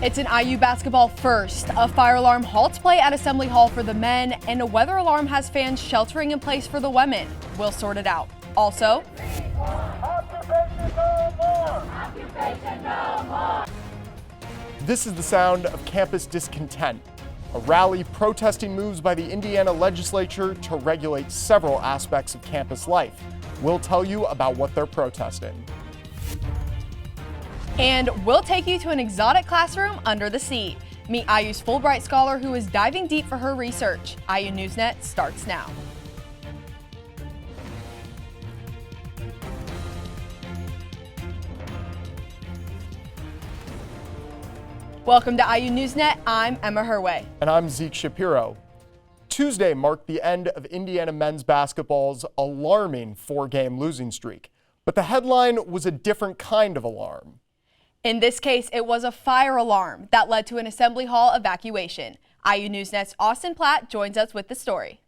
It's an IU basketball first. A fire alarm halts play at Assembly Hall for the men, and a weather alarm has fans sheltering in place for the women. We'll sort it out. Also, this is the sound of campus discontent. A rally protesting moves by the Indiana legislature to regulate several aspects of campus life. We'll tell you about what they're protesting. And we'll take you to an exotic classroom under the sea. Meet IU's Fulbright scholar who is diving deep for her research. IU NewsNet starts now. Welcome to IU NewsNet. I'm Emma Herwehe. And I'm Zeke Shapiro. Tuesday marked the end of Indiana men's basketball's alarming 4-game losing streak. But the headline was a different kind of alarm. In this case, it was a fire alarm that led to an Assembly Hall evacuation. IU NewsNet's Austin Platt joins us with the story.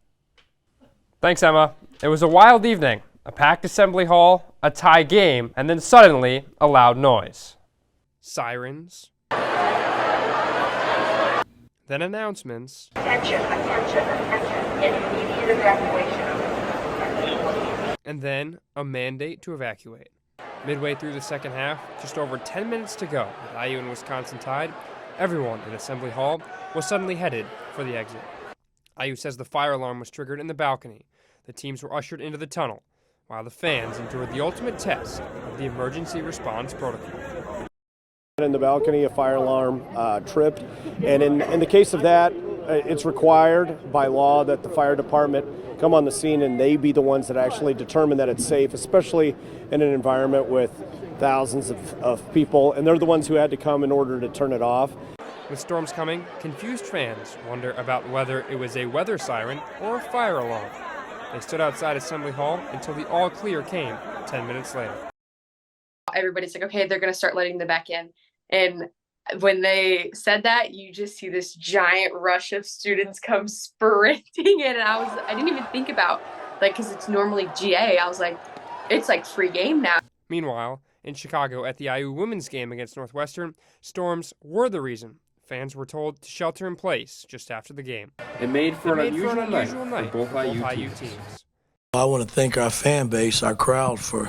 Thanks, Emma. It was a wild evening. A packed Assembly Hall, a tie game, and then suddenly a loud noise. Sirens. Then announcements. Attention, immediate evacuation. And then a mandate to evacuate. Midway through the second half, just over 10 minutes to go, with IU and Wisconsin tied, everyone in Assembly Hall was suddenly headed for the exit. IU says the fire alarm was triggered in the balcony. The teams were ushered into the tunnel, while the fans endured the ultimate test of the emergency response protocol. In the balcony, a fire alarm tripped, and in the case of that, it's required by law that the fire department come on the scene and they be the ones that actually determine that it's safe, especially in an environment with thousands of people, and they're the ones who had to come in order to turn it off. With storms coming, confused fans wonder about whether it was a weather siren or a fire alarm. They stood outside Assembly Hall until the all clear came 10 minutes later. Everybody's like, okay, they're going to start letting them back in. And when they said that, you just see this giant rush of students come sprinting in. And I didn't even think about, because it's normally GA. I was like, it's like free game now. Meanwhile, in Chicago at the IU women's game against Northwestern, storms were the reason fans were told to shelter in place just after the game. It made for an unusual night for both IU teams. I want to thank our fan base, our crowd, for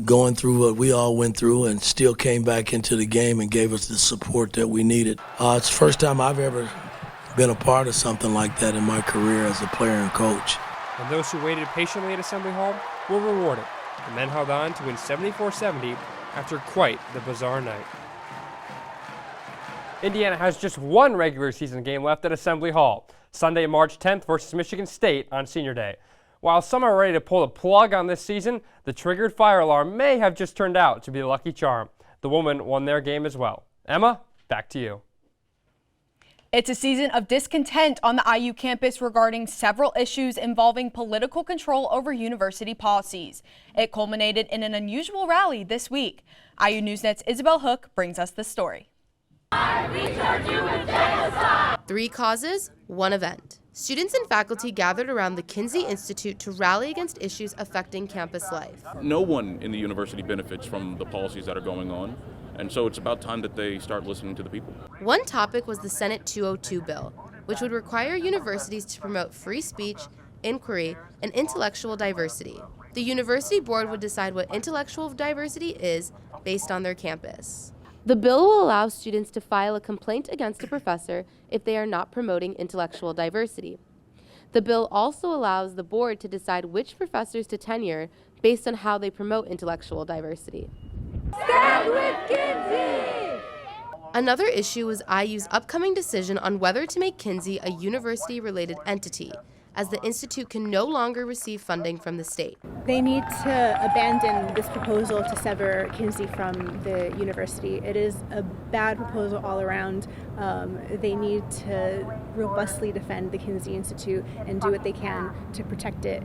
going through what we all went through and still came back into the game and gave us the support that we needed. It's the first time I've ever been a part of something like that in my career as a player and coach. And those who waited patiently at Assembly Hall were rewarded. The men held on to win 74-70 after quite the bizarre night. Indiana has just one regular season game left at Assembly Hall, Sunday, March 10th versus Michigan State on Senior Day. While some are ready to pull the plug on this season, the triggered fire alarm may have just turned out to be the lucky charm. The women won their game as well. Emma, back to you. It's a season of discontent on the IU campus regarding several issues involving political control over university policies. It culminated in an unusual rally this week. IU NewsNet's Isabel Hook brings us the story. 3 causes, 1 event. Students and faculty gathered around the Kinsey Institute to rally against issues affecting campus life. No one in the university benefits from the policies that are going on, and so it's about time that they start listening to the people. One topic was the Senate 202 bill, which would require universities to promote free speech, inquiry, and intellectual diversity. The university board would decide what intellectual diversity is based on their campus. The bill will allow students to file a complaint against a professor if they are not promoting intellectual diversity. The bill also allows the board to decide which professors to tenure based on how they promote intellectual diversity. Stand with Kinsey! Another issue was IU's upcoming decision on whether to make Kinsey a university-related entity, as the institute can no longer receive funding from the state. They need to abandon this proposal to sever Kinsey from the university. It is a bad proposal all around. They need to robustly defend the Kinsey Institute and do what they can to protect it.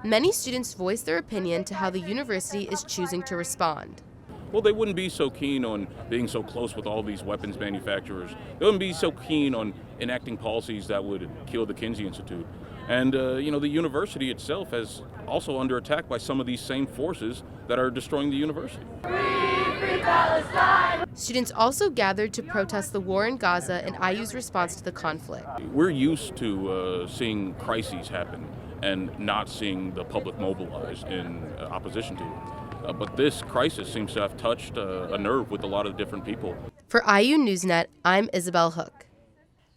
Many students voiced their opinion to how the university is choosing to respond. Well, they wouldn't be so keen on being so close with all these weapons manufacturers. They wouldn't be so keen on enacting policies that would kill the Kinsey Institute. And, the university itself is also under attack by some of these same forces that are destroying the university. Free Palestine! Students also gathered to protest the war in Gaza and IU's response to the conflict. We're used to seeing crises happen and not seeing the public mobilized in opposition to it. But this crisis seems to have touched a nerve with a lot of different people. For IU NewsNet, I'm Isabel Hook.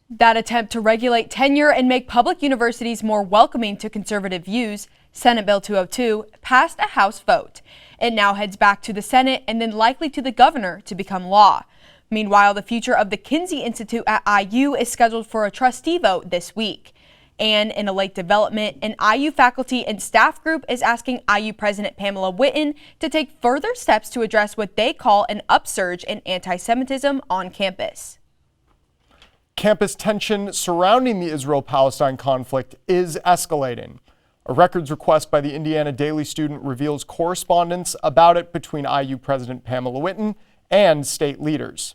That attempt to regulate tenure and make public universities more welcoming to conservative views, Senate Bill 202, passed a House vote. It now heads back to the Senate and then likely to the governor to become law. Meanwhile, the future of the Kinsey Institute at IU is scheduled for a trustee vote this week. And in a late development, an IU faculty and staff group is asking IU President Pamela Whitten to take further steps to address what they call an upsurge in anti-Semitism on campus. Campus tension surrounding the Israel-Palestine conflict is escalating. A records request by the Indiana Daily Student reveals correspondence about it between IU President Pamela Whitten and state leaders.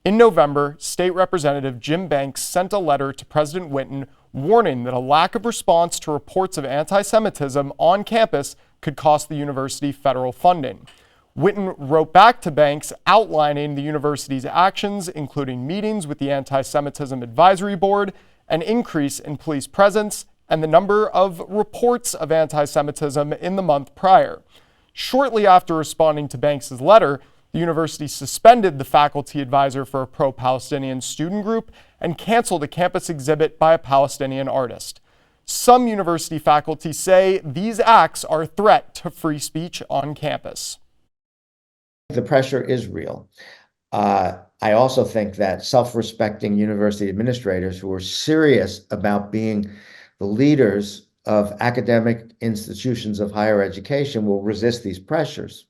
In November, State Representative Jim Banks sent a letter to President Whitten warning that a lack of response to reports of anti-Semitism on campus could cost the university federal funding. Whitten wrote back to Banks outlining the university's actions, including meetings with the Anti-Semitism Advisory Board, an increase in police presence, and the number of reports of anti-Semitism in the month prior. Shortly after responding to Banks' letter, the university suspended the faculty advisor for a pro-Palestinian student group and canceled a campus exhibit by a Palestinian artist. Some university faculty say these acts are a threat to free speech on campus. The pressure is real. I also think that self-respecting university administrators who are serious about being the leaders of academic institutions of higher education will resist these pressures.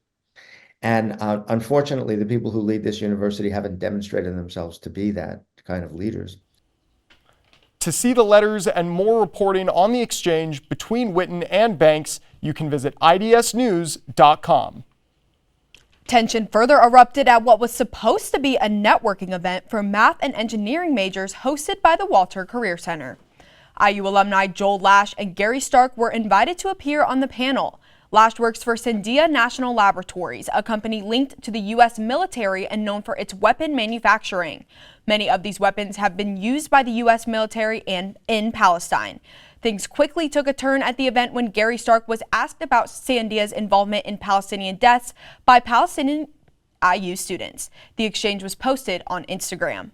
And unfortunately, the people who lead this university haven't demonstrated themselves to be that kind of leaders. To see the letters and more reporting on the exchange between Whitten and Banks, you can visit idsnews.com. Tension further erupted at what was supposed to be a networking event for math and engineering majors hosted by the Walter Career Center. IU alumni Joel Lash and Gary Stark were invited to appear on the panel. Lash works for Sandia National Laboratories, a company linked to the U.S. military and known for its weapon manufacturing. Many of these weapons have been used by the U.S. military and in Palestine. Things quickly took a turn at the event when Gary Stark was asked about Sandia's involvement in Palestinian deaths by Palestinian IU students. The exchange was posted on Instagram.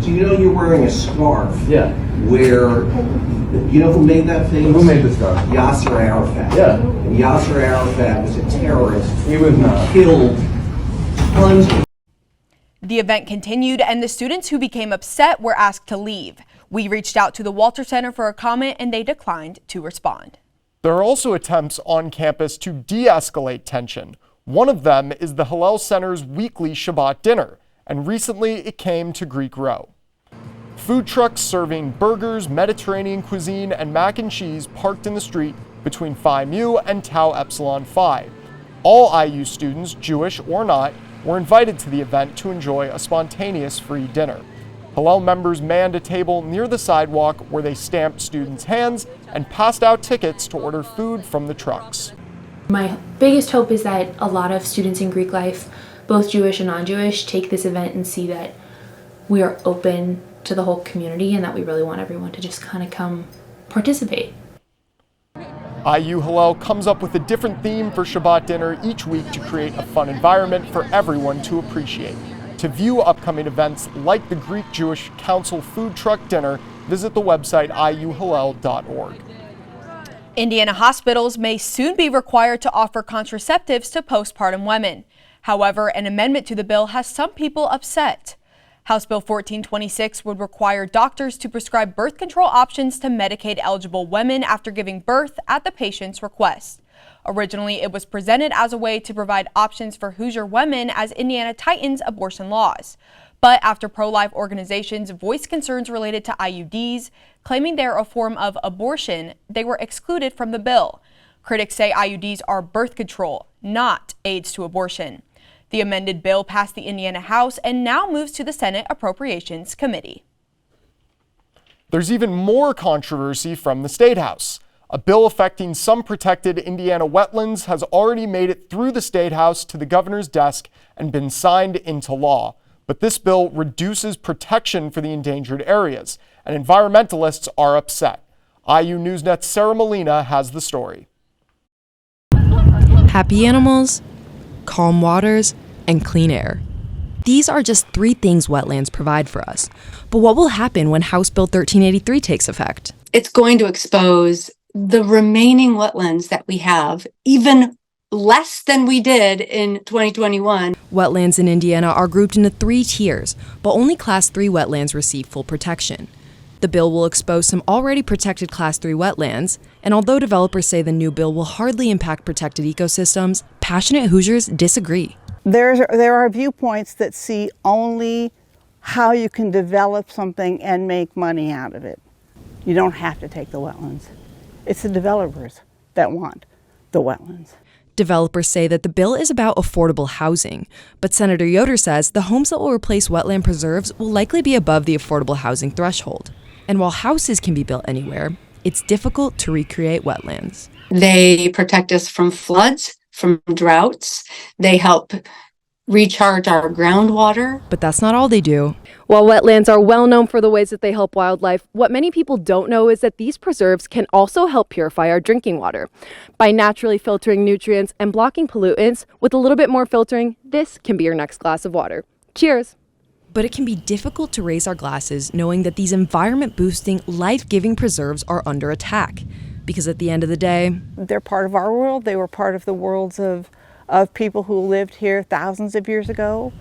So you know you're wearing a scarf. Yeah. Where, you know who made that thing? Who made the scarf? Yasser Arafat. Yeah. And Yasser Arafat was a terrorist. He was not. Killed tons of. The event continued and the students who became upset were asked to leave. We reached out to the Walter Center for a comment and they declined to respond. There are also attempts on campus to de-escalate tension. One of them is the Hillel Center's weekly Shabbat dinner, and recently it came to Greek Row. Food trucks serving burgers, Mediterranean cuisine, and mac and cheese parked in the street between Phi Mu and Tau Epsilon Phi. All IU students, Jewish or not, were invited to the event to enjoy a spontaneous free dinner. Hillel members manned a table near the sidewalk where they stamped students' hands and passed out tickets to order food from the trucks. My biggest hope is that a lot of students in Greek life, both Jewish and non-Jewish, take this event and see that we are open to the whole community and that we really want everyone to just kind of come participate. IU Hillel comes up with a different theme for Shabbat dinner each week to create a fun environment for everyone to appreciate. To view upcoming events like the Greek Jewish Council food truck dinner, visit the website iuhillel.org. Indiana hospitals may soon be required to offer contraceptives to postpartum women. However, an amendment to the bill has some people upset. House Bill 1426 would require doctors to prescribe birth control options to Medicaid-eligible women after giving birth at the patient's request. Originally, it was presented as a way to provide options for Hoosier women as Indiana tightens abortion laws. But after pro-life organizations voiced concerns related to IUDs, claiming they're a form of abortion, they were excluded from the bill. Critics say IUDs are birth control, not aids to abortion. The amended bill passed the Indiana House and now moves to the Senate Appropriations Committee. There's even more controversy from the State House. A bill affecting some protected Indiana wetlands has already made it through the State House to the governor's desk and been signed into law. But this bill reduces protection for the endangered areas, and environmentalists are upset. IU NewsNet's Sarah Molina has the story. Happy animals, calm waters, and clean air. These are just 3 things wetlands provide for us. But what will happen when House Bill 1383 takes effect? It's going to expose the remaining wetlands that we have, even less than we did in 2021. Wetlands in Indiana are grouped into 3 tiers, but only Class 3 wetlands receive full protection. The bill will expose some already protected Class 3 wetlands, and although developers say the new bill will hardly impact protected ecosystems, passionate Hoosiers disagree. There are viewpoints that see only how you can develop something and make money out of it. You don't have to take the wetlands. It's the developers that want the wetlands. Developers say that the bill is about affordable housing, but Senator Yoder says the homes that will replace wetland preserves will likely be above the affordable housing threshold. And while houses can be built anywhere, it's difficult to recreate wetlands. They protect us from floods, from droughts. They help recharge our groundwater. But that's not all they do. While wetlands are well known for the ways that they help wildlife, what many people don't know is that these preserves can also help purify our drinking water. By naturally filtering nutrients and blocking pollutants, with a little bit more filtering, this can be your next glass of water. Cheers! But it can be difficult to raise our glasses knowing that these environment-boosting, life-giving preserves are under attack. Because at the end of the day, they're part of our world. They were part of the worlds of people who lived here thousands of years ago.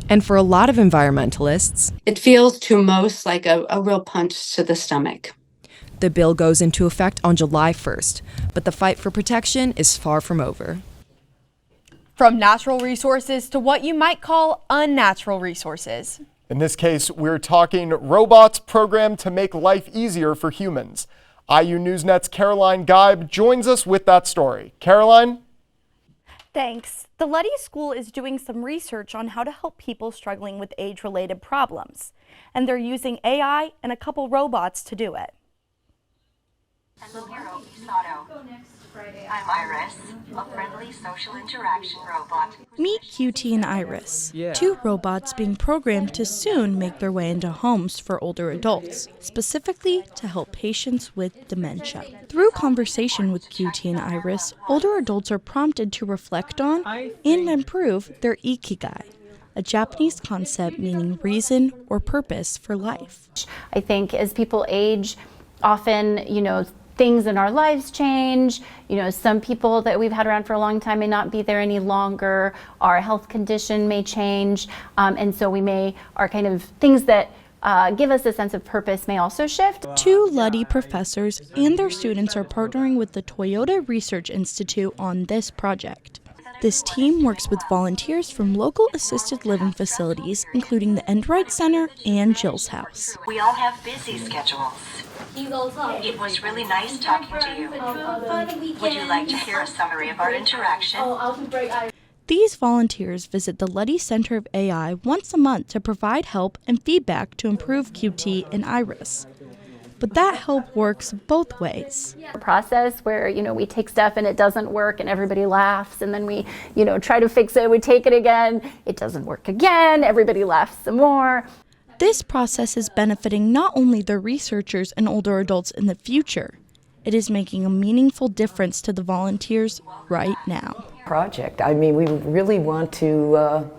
And for a lot of environmentalists, it feels to most like a real punch to the stomach. The bill goes into effect on July 1st, but the fight for protection is far from over. From natural resources to what you might call unnatural resources. In this case, we're talking robots programmed to make life easier for humans. IU NewsNet's Caroline Geib joins us with that story. Caroline? Thanks. The Luddy School is doing some research on how to help people struggling with age-related problems, and they're using AI and a couple robots to do it. I'm Iris, a friendly social interaction robot. Meet QT and Iris, 2 robots being programmed to soon make their way into homes for older adults, specifically to help patients with dementia. Through conversation with QT and Iris, older adults are prompted to reflect on and improve their ikigai, a Japanese concept meaning reason or purpose for life. I think as people age, often, things in our lives change. Some people that we've had around for a long time may not be there any longer. Our health condition may change. And so things that give us a sense of purpose may also shift. 2 Luddy professors and their students are partnering with the Toyota Research Institute on this project. This team works with volunteers from local assisted living facilities, including the Endright Center and Jill's House. We all have busy schedules. It was really nice talking to you. Would you like to hear a summary of our interaction? These volunteers visit the Luddy Center of AI once a month to provide help and feedback to improve QT and Iris. But that help works both ways. A process where, we take stuff and it doesn't work and everybody laughs, and then we, try to fix it, we take it again, it doesn't work again, everybody laughs some more. This process is benefiting not only the researchers and older adults in the future, it is making a meaningful difference to the volunteers right now. Project. We really want to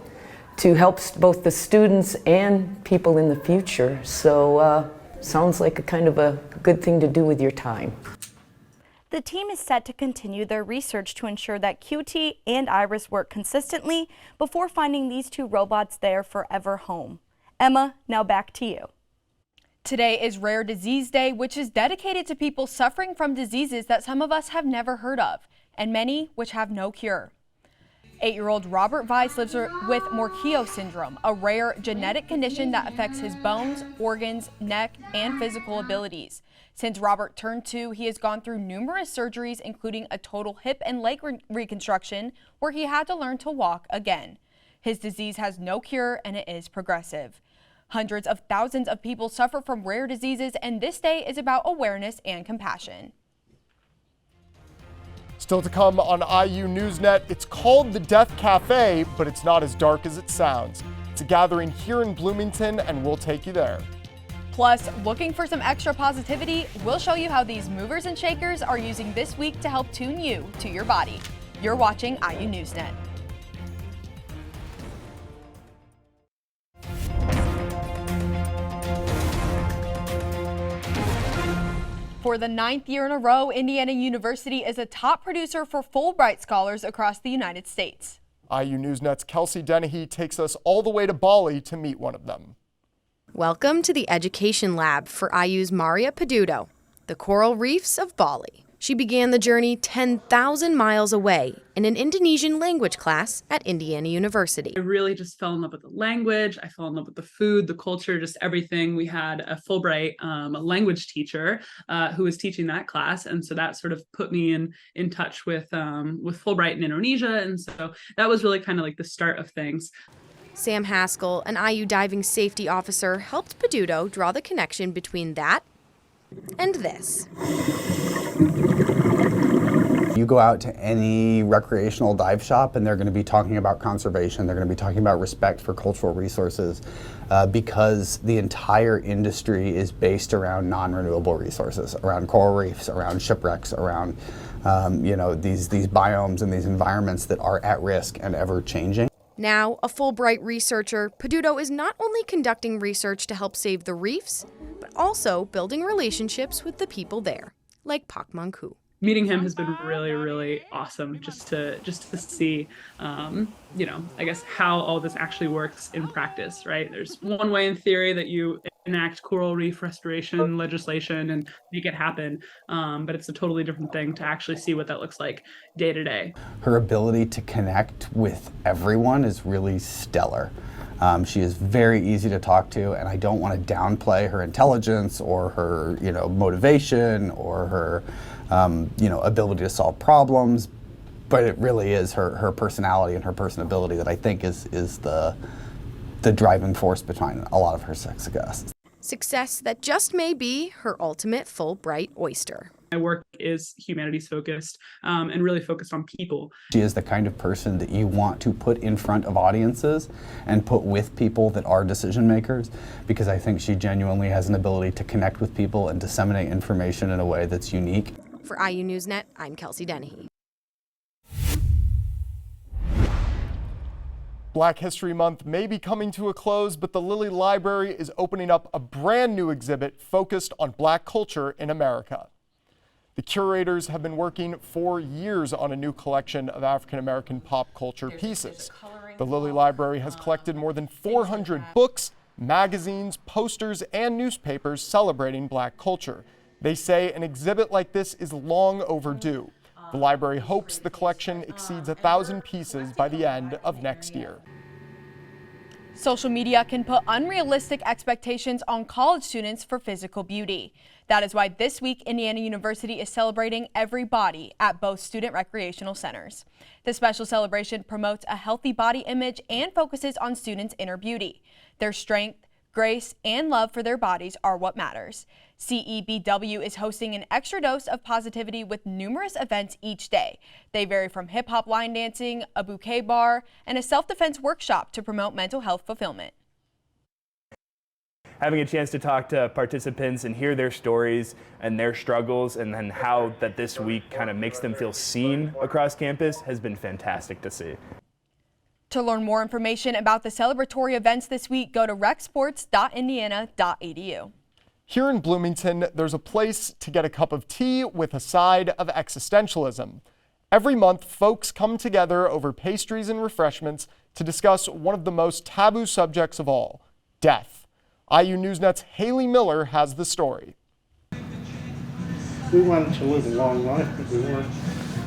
help both the students and people in the future. So sounds like a kind of a good thing to do with your time. The team is set to continue their research to ensure that QT and Iris work consistently before finding these 2 robots their forever home. Emma, now back to you. Today is Rare Disease Day, which is dedicated to people suffering from diseases that some of us have never heard of, and many which have no cure. 8-year-old Robert Weiss lives with Morquio syndrome, a rare genetic condition that affects his bones, organs, neck, and physical abilities. Since Robert turned 2, he has gone through numerous surgeries, including a total hip and leg reconstruction, where he had to learn to walk again. His disease has no cure, and it is progressive. Hundreds of thousands of people suffer from rare diseases, and this day is about awareness and compassion. Still to come on IU NewsNet, it's called the Death Cafe, but it's not as dark as it sounds. It's a gathering here in Bloomington, and we'll take you there. Plus, looking for some extra positivity, we'll show you how these movers and shakers are using this week to help tune you to your body. You're watching IU NewsNet. For the 9th year in a row, Indiana University is a top producer for Fulbright scholars across the United States. IU NewsNet's Kelsey Dennehy takes us all the way to Bali to meet one of them. Welcome to the Education Lab for IU's Maria Peduto, the coral reefs of Bali. She began the journey 10,000 miles away in an Indonesian language class at Indiana University. I really just fell in love with the language. I fell in love with the food, the culture, just everything. We had a Fulbright language teacher who was teaching that class. And so that sort of put me in touch with Fulbright in Indonesia. And so that was really kind of like the start of things. Sam Haskell, an IU diving safety officer, helped Peduto draw the connection between that and this. You go out to any recreational dive shop and they're going to be talking about conservation, they're going to be talking about respect for cultural resources because the entire industry is based around non-renewable resources, around coral reefs, around shipwrecks, around these biomes and these environments that are at risk and ever changing. Now, a Fulbright researcher, Peduto is not only conducting research to help save the reefs, but also building relationships with the people there, like Pak Mangku. Meeting him has been really, really awesome just to see, I guess how all this actually works in practice, right? There's one way in theory that you enact coral reef restoration legislation and make it happen, but it's a totally different thing to actually see what that looks like day to day. Her ability to connect with everyone is really stellar. She is very easy to talk to, and I don't want to downplay her intelligence or her, motivation or her, ability to solve problems, but it really is her personality and her personability that I think is the driving force behind a lot of her success. Success that just may be her ultimate Fulbright oyster. My work is humanities focused and really focused on people. She is the kind of person that you want to put in front of audiences and put with people that are decision makers, because I think she genuinely has an ability to connect with people and disseminate information in a way that's unique. For IU NewsNet, I'm Kelsey Dennehy. Black History Month may be coming to a close, but the Lilly Library is opening up a brand new exhibit focused on Black culture in America. The curators have been working for years on a new collection of African-American pop culture pieces. The Lilly Library has collected more than 400 books, magazines, posters, and newspapers celebrating Black culture. They say an exhibit like this is long overdue. The library hopes the collection exceeds 1,000 pieces by the end of next year. Social media can put unrealistic expectations on college students for physical beauty. That is why this week Indiana University is celebrating every body at both student recreational centers. The special celebration promotes a healthy body image and focuses on students' inner beauty. Their strength, grace, and love for their bodies are what matters. CEBW is hosting an extra dose of positivity with numerous events each day. They vary from hip-hop line dancing, a bouquet bar, and a self-defense workshop to promote mental health fulfillment. Having a chance to talk to participants and hear their stories and their struggles, and then how that this week kind of makes them feel seen across campus has been fantastic to see. To learn more information about the celebratory events this week, go to recsports.indiana.edu. Here in Bloomington, there's a place to get a cup of tea with a side of existentialism. Every month, folks come together over pastries and refreshments to discuss one of the most taboo subjects of all, death. IU NewsNet's Haley Miller has the story. We wanted to live a long life, but we weren't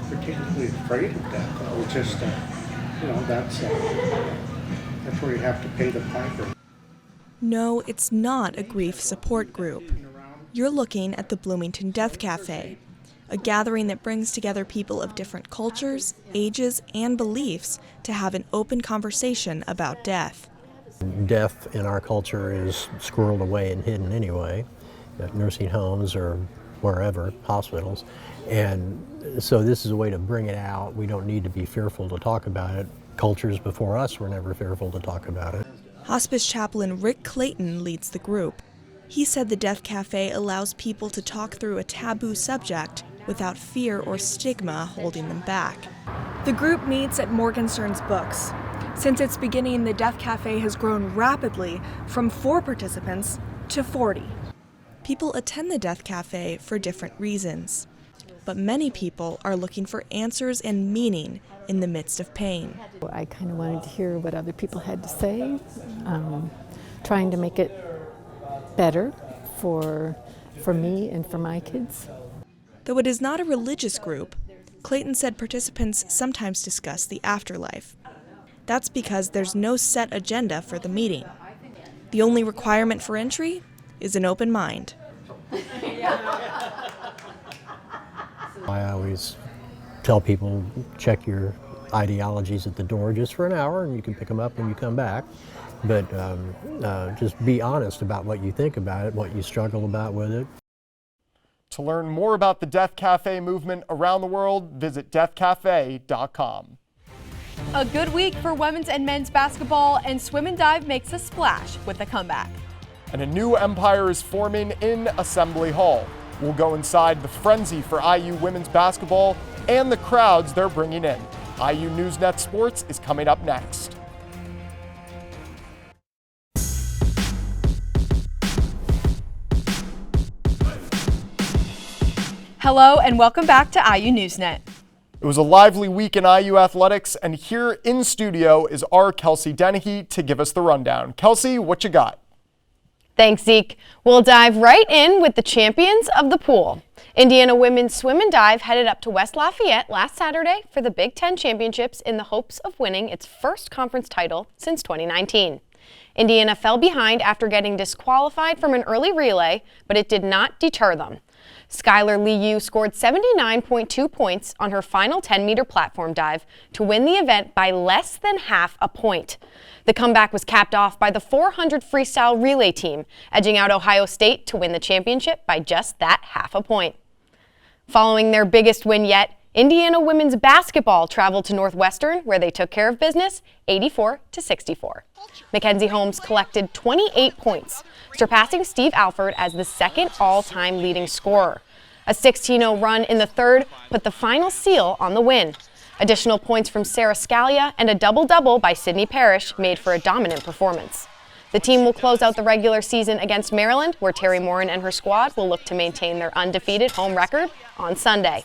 particularly afraid of death. It was just, that's where you have to pay the piper. No, it's not a grief support group. You're looking at the Bloomington Death Cafe, a gathering that brings together people of different cultures, ages, and beliefs to have an open conversation about death. Death in our culture is squirreled away and hidden anyway, at nursing homes or wherever, hospitals. And so this is a way to bring it out. We don't need to be fearful to talk about it. Cultures before us were never fearful to talk about it. Hospice chaplain Rick Clayton leads the group. He said the Deaf Cafe allows people to talk through a taboo subject without fear or stigma holding them back. The group meets at Morgenstern's Books. Since its beginning, the Deaf Cafe has grown rapidly from 4 participants to 40. People attend the Deaf Cafe for different reasons, but many people are looking for answers and meaning in the midst of pain. I kind of wanted to hear what other people had to say, trying to make it better for me and for my kids. Though it is not a religious group, Clayton said participants sometimes discuss the afterlife. That's because there's no set agenda for the meeting. The only requirement for entry is an open mind. I always tell people, check your ideologies at the door just for an hour, and you can pick them up when you come back. But just be honest about what you think about it, what you struggle about with it. To learn more about the Deaf Cafe movement around the world, visit deafcafe.com. A good week for women's and men's basketball, and swim and dive makes a splash with a comeback. And a new empire is forming in Assembly Hall. We'll go inside the frenzy for IU women's basketball and the crowds they're bringing in. IU NewsNet Sports is coming up next. Hello and welcome back to IU NewsNet. It was a lively week in IU athletics, and here in studio is our Kelsey Dennehy to give us the rundown. Kelsey, what you got? Thanks, Zeke. We'll dive right in with the champions of the pool. Indiana women's swim and dive headed up to West Lafayette last Saturday for the Big Ten Championships in the hopes of winning its first conference title since 2019. Indiana fell behind after getting disqualified from an early relay, but it did not deter them. Skylar Liu scored 79.2 points on her final 10-meter platform dive to win the event by less than half a point. The comeback was capped off by the 400 freestyle relay team, edging out Ohio State to win the championship by just that half a point. Following their biggest win yet, Indiana women's basketball traveled to Northwestern, where they took care of business 84-64. Mackenzie Holmes collected 28 points, surpassing Steve Alford as the second all-time leading scorer. A 16-0 run in the third put the final seal on the win. Additional points from Sarah Scalia and a double-double by Sydney Parrish made for a dominant performance. The team will close out the regular season against Maryland, where Terry Morin and her squad will look to maintain their undefeated home record on Sunday.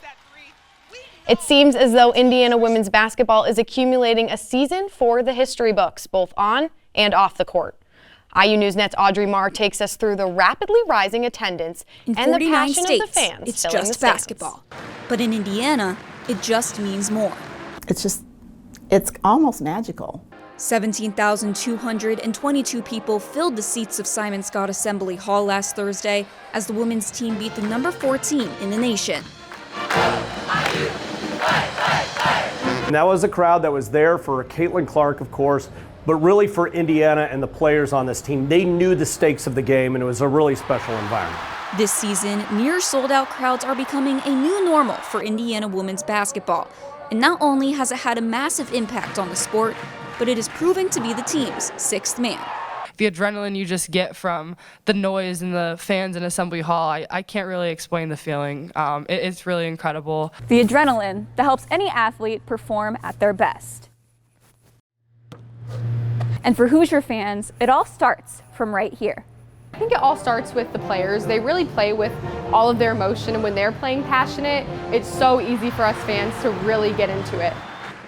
It seems as though Indiana women's basketball is accumulating a season for the history books, both on and off the court. IU NewsNet's Audrey Marr takes us through the rapidly rising attendance and the passion of the fans. It's filling just the stands. basketball. But in Indiana, it just means more. It's almost magical. 17,222 people filled the seats of Simon Scott Assembly Hall last Thursday as the women's team beat the number 4 team in the nation. And that was a crowd that was there for Caitlin Clark, of course, but really for Indiana and the players on this team. They knew the stakes of the game, and it was a really special environment. This season, near sold-out crowds are becoming a new normal for Indiana women's basketball. And not only has it had a massive impact on the sport, but it is proving to be the team's sixth man. The adrenaline you just get from the noise and the fans in Assembly Hall, I can't really explain the feeling. It's really incredible. The adrenaline that helps any athlete perform at their best. And for Hoosier fans, it all starts from right here. I think it all starts with the players. They really play with all of their emotion, and when they're playing passionate, it's so easy for us fans to really get into it.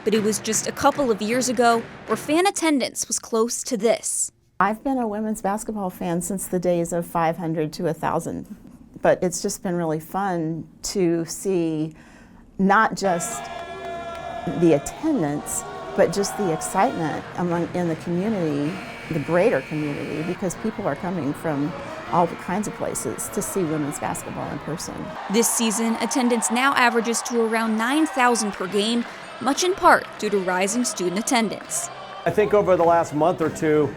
But it was just a couple of years ago where fan attendance was close to this. I've been a women's basketball fan since the days of 500 to 1,000, but it's just been really fun to see not just the attendance, but just the excitement in the community, the greater community, because people are coming from all kinds of places to see women's basketball in person. This season, attendance now averages to around 9,000 per game, much in part due to rising student attendance. I think over the last month or two,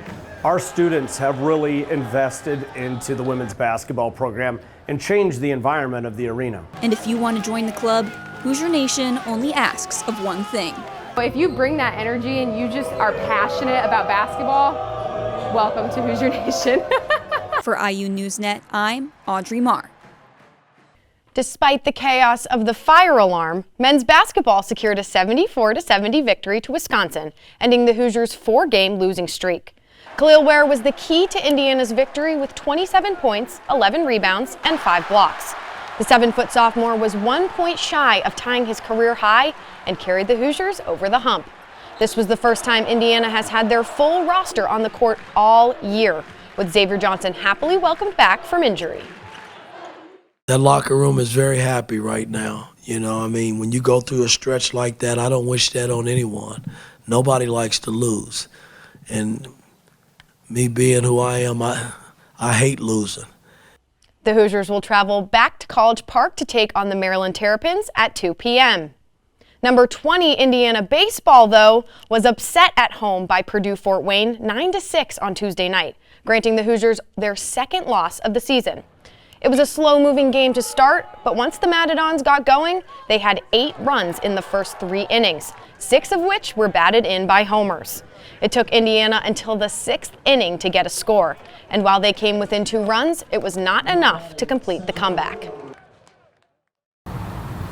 Our students have really invested into the women's basketball program and changed the environment of the arena. And if you want to join the club, Hoosier Nation only asks of one thing. If you bring that energy and you just are passionate about basketball, welcome to Hoosier Nation. For IU NewsNet, I'm Audrey Marr. Despite the chaos of the fire alarm, men's basketball secured a 74-70 victory to Wisconsin, ending the Hoosiers' 4-game losing streak. Khalil Ware was the key to Indiana's victory with 27 points, 11 rebounds, and 5 blocks. The 7-foot sophomore was 1 point shy of tying his career high and carried the Hoosiers over the hump. This was the first time Indiana has had their full roster on the court all year, with Xavier Johnson happily welcomed back from injury. That locker room is very happy right now. You know, I mean, when you go through a stretch like that, I don't wish that on anyone. Nobody likes to lose. And me being who I am, I hate losing. The Hoosiers will travel back to College Park to take on the Maryland Terrapins at 2 p.m. Number 20 Indiana baseball, though, was upset at home by Purdue Fort Wayne 9-6 on Tuesday night, granting the Hoosiers their second loss of the season. It was a slow-moving game to start, but once the Matadons got going, they had 8 runs in the first 3 innings, 6 of which were batted in by homers. It took Indiana until the 6th inning to get a score, and while they came within 2 runs, it was not enough to complete the comeback.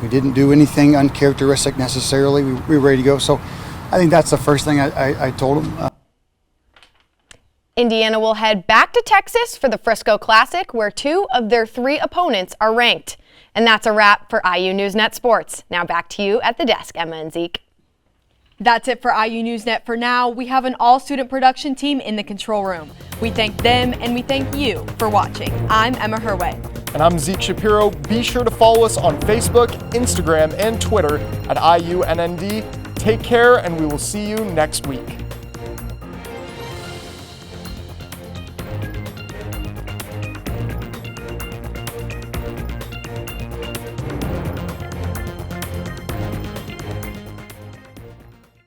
We didn't do anything uncharacteristic necessarily. We were ready to go, so I think that's the first thing I told them. Indiana will head back to Texas for the Frisco Classic, where 2 of their 3 opponents are ranked. And that's a wrap for IU NewsNet Sports. Now back to you at the desk, Emma and Zeke. That's it for IU NewsNet for now. We have an all-student production team in the control room. We thank them and we thank you for watching. I'm Emma Herwehe. And I'm Zeke Shapiro. Be sure to follow us on Facebook, Instagram, and Twitter at IUNND. Take care, and we will see you next week.